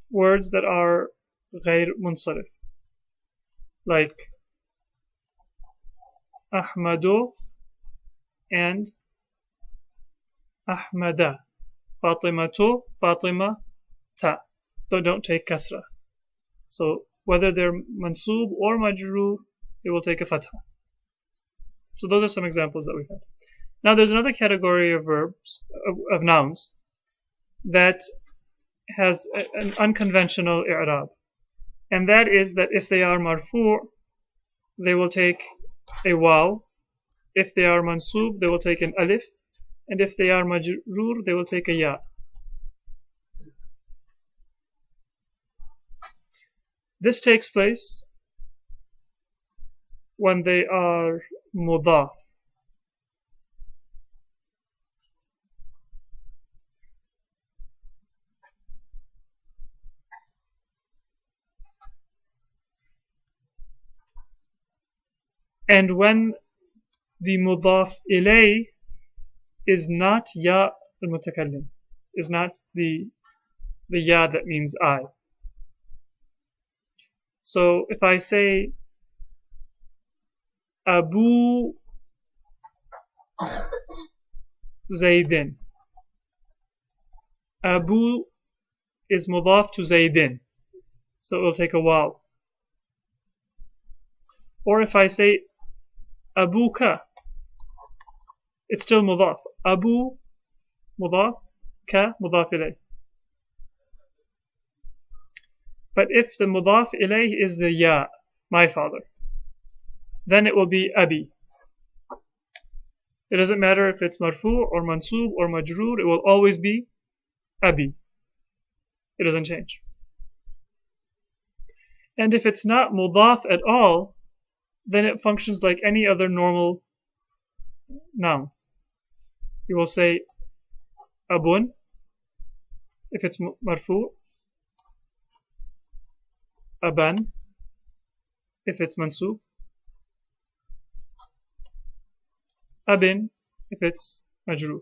Words that are غير منصرف, like Ahmadu and Ahmada. Fatimatu, Fatima, ta. Don't take kasra. So whether they're mansub or majroor, they will take a fatha. So those are some examples that we've had. Now there's another category of verbs, of nouns, that has an unconventional i'rab. And that is that if they are marfu', they will take a waw. If they are mansub, they will take an alif. And if they are majroor, they will take a ya. This takes place when they are mudaf. And when the mudaf ilay is not ya al-mutakallim, is not the ya that means I. So if I say Abu Zaydin, Abu is mudaf to Zaydin, so it will take a waw. Or if I say Abuka, it's still mudaf. Abu mudaf, ka mudaf ilay. But if the mudaf ilay is the ya, my father, then it will be abi. It doesn't matter if it's marfu or mansub or majroor, it will always be abi. It doesn't change. And if it's not mudaf at all, then it functions like any other normal noun. You will say abun if it's marfu, aban if it's mansub, abin if it's majroor.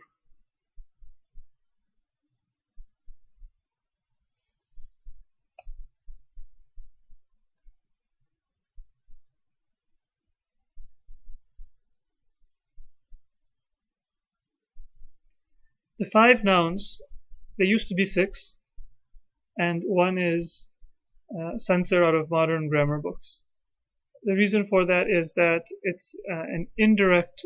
The 5 nouns, they used to be 6, and one is censored out of modern grammar books. The reason for that is that it's an indirect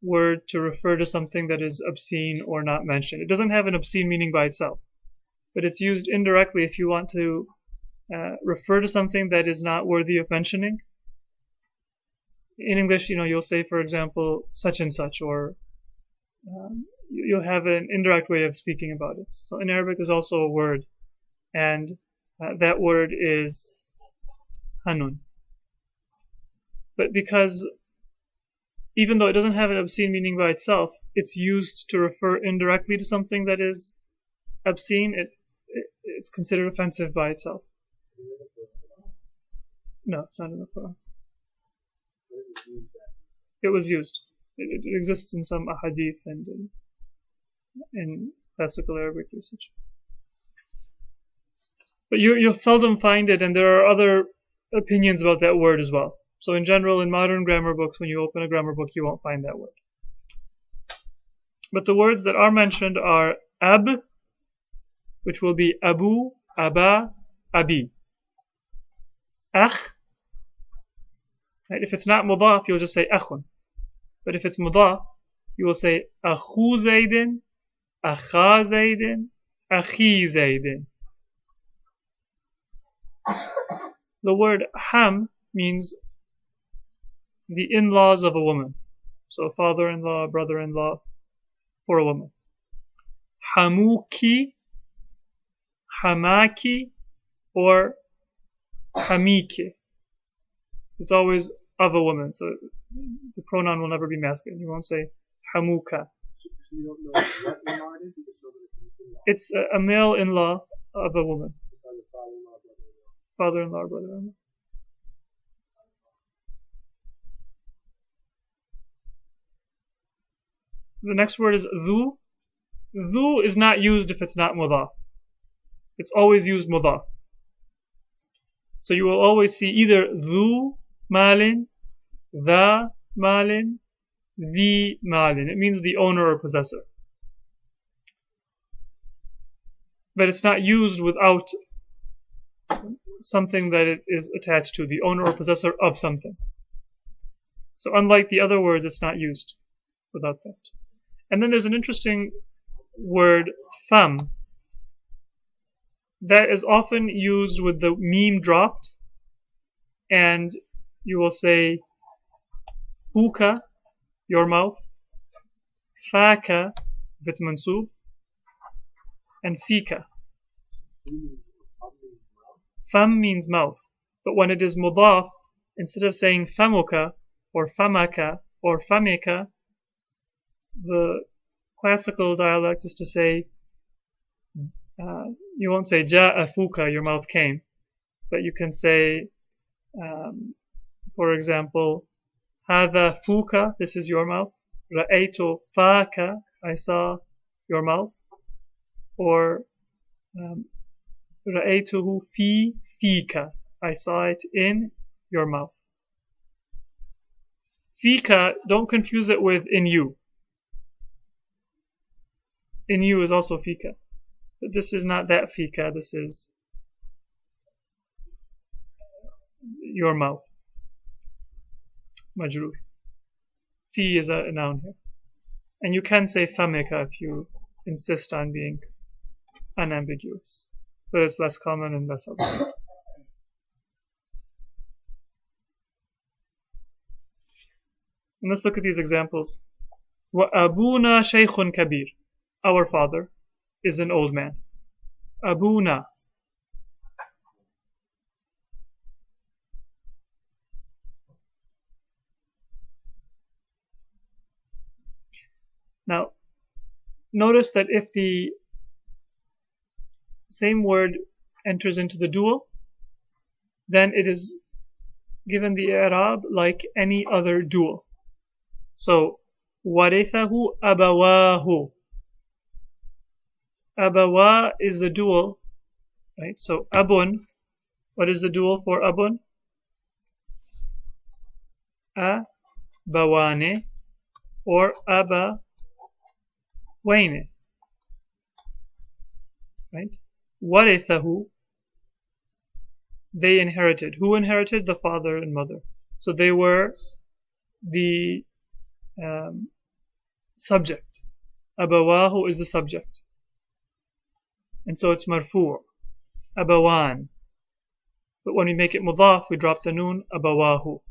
word to refer to something that is obscene or not mentioned. It doesn't have an obscene meaning by itself, but it's used indirectly if you want to refer to something that is not worthy of mentioning. In English, you'll say, for example, such and such, or you'll have an indirect way of speaking about it. So in Arabic, there's also a word, and that word is hanun. But because even though it doesn't have an obscene meaning by itself, it's used to refer indirectly to something that is obscene, it's considered offensive by itself. No, it's not in the Quran. It was used. It exists in some ahadith and in classical Arabic usage. But you'll seldom find it, and there are other opinions about that word as well. So in general, in modern grammar books, when you open a grammar book, you won't find that word. But the words that are mentioned are ab, which will be abu, aba, abi. Akh. Right? If it's not mudaf, you'll just say akhun. But if it's mudaf, you will say akhu zaydin, akha zaydin, akhi zaydin. The word ham means the in-laws of a woman. So father-in-law, brother-in-law for a woman. Hamuki, hamaki, or hamike. So it's always of a woman. So the pronoun will never be masculine. You won't say hamuka. So you don't know what in-law it is? You just know that it's an in-law. It's a male in-law of a woman. It's either father-in-law, brother-in-law. Father-in-law or brother-in-law. The next word is dhu. Dhu is not used if it's not mudaf. It's always used mudaf. So you will always see either dhu malin, dha malin, the malin. It means the owner or possessor. But it's not used without something that it is attached to, the owner or possessor of something. So unlike the other words, it's not used without that. And then there's an interesting word, fam, that is often used with the meme dropped, and you will say fuka, your mouth, faka, if it's mansub, and fika. Fam means mouth, but when it is mudaf, instead of saying famuka or famaka or famika, the classical dialect is to say, you won't say ja'a fuka, your mouth came, but you can say, for example, hadha fuka, this is your mouth, ra'aytu faka, I saw your mouth, or ra'aytuhu fi fika, I saw it in your mouth. Fika, don't confuse it with in you. In you is also fika. But this is not that fika, this is your mouth. Majrur. Fi is a noun here. And you can say famika if you insist on being unambiguous. But it's less common and less obvious. And let's look at these examples. وَأَبُونَا شَيْخٌ كَبِيرٌ. Our father is an old man. Abuna. Now, notice that if the same word enters into the dual, then it is given the i'rab like any other dual. So, warithahu abawahu. Abawa is the dual, right? So abun, what is the dual for abun? Abawane or abawaine. right? وَرِثَهُ, they inherited. Who inherited? The father and mother. So they were the subject. أبواه is the subject. And so it's marfu'. أبوان. But when we make it mudaf, we drop the noon. أبواه.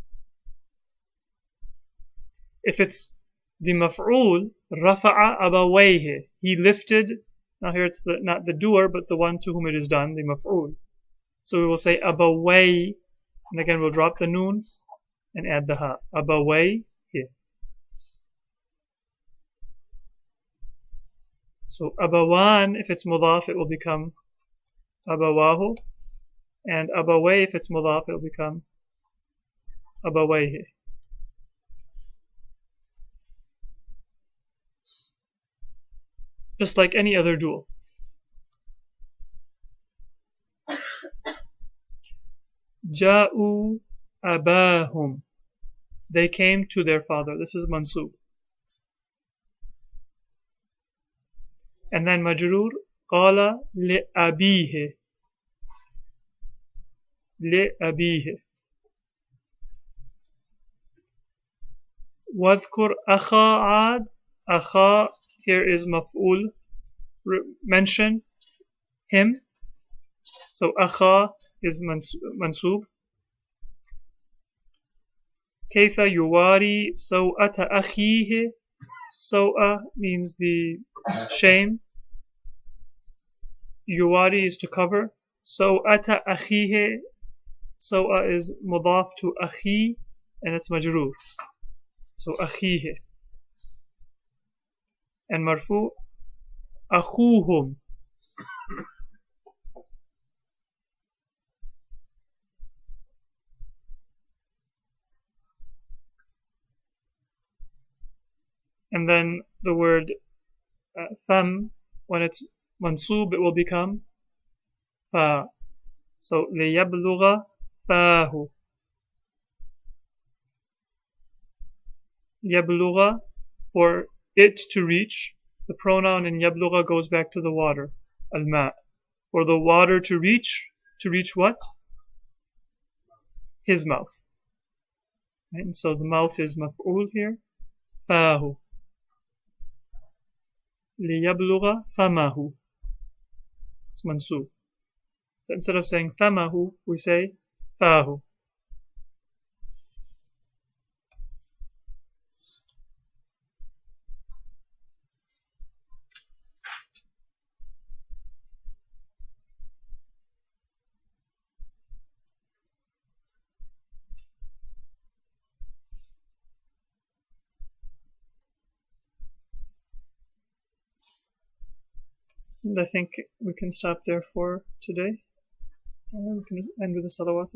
If it's the maf'ul, rafa'a abawayhi, he lifted. Now here it's not the doer, but the one to whom it is done, the maf'ul. So we will say abaway, and again we'll drop the noon and add the ha. Abawayhi. So abawan, if it's mudaf, it will become abawahu, and abaway, if it's mudaf, it will become abawayhi. Just like any other dual. Ja'u abahum, they came to their father. This is mansub. And then majrur, qala li'abihi, li'abihi. Wadhkur akha ad, akha here is maf'ul, mention him. So akha is mansub. Kayfa yuwari saw'ata akhihi, saw'a means the shame. Yuwari is to cover. Saw'ata akhihi, saw'a is mudaf to akhi, and it's majrur. So akhihi. And marfu, akhuhum. And then the word tham, when it's mansub, it will become fa. So liyablugha fahu. Yablugha, for it to reach. The pronoun in yablugha goes back to the water, al-ma'. For the water to reach what? His mouth. Right? And so the mouth is maf'ul here, fahu. لِيَبْلُغَ فَمَهُ. It's mansub. But instead of saying famahu, we say fahu. And I think we can stop there for today. We can end with the salawat.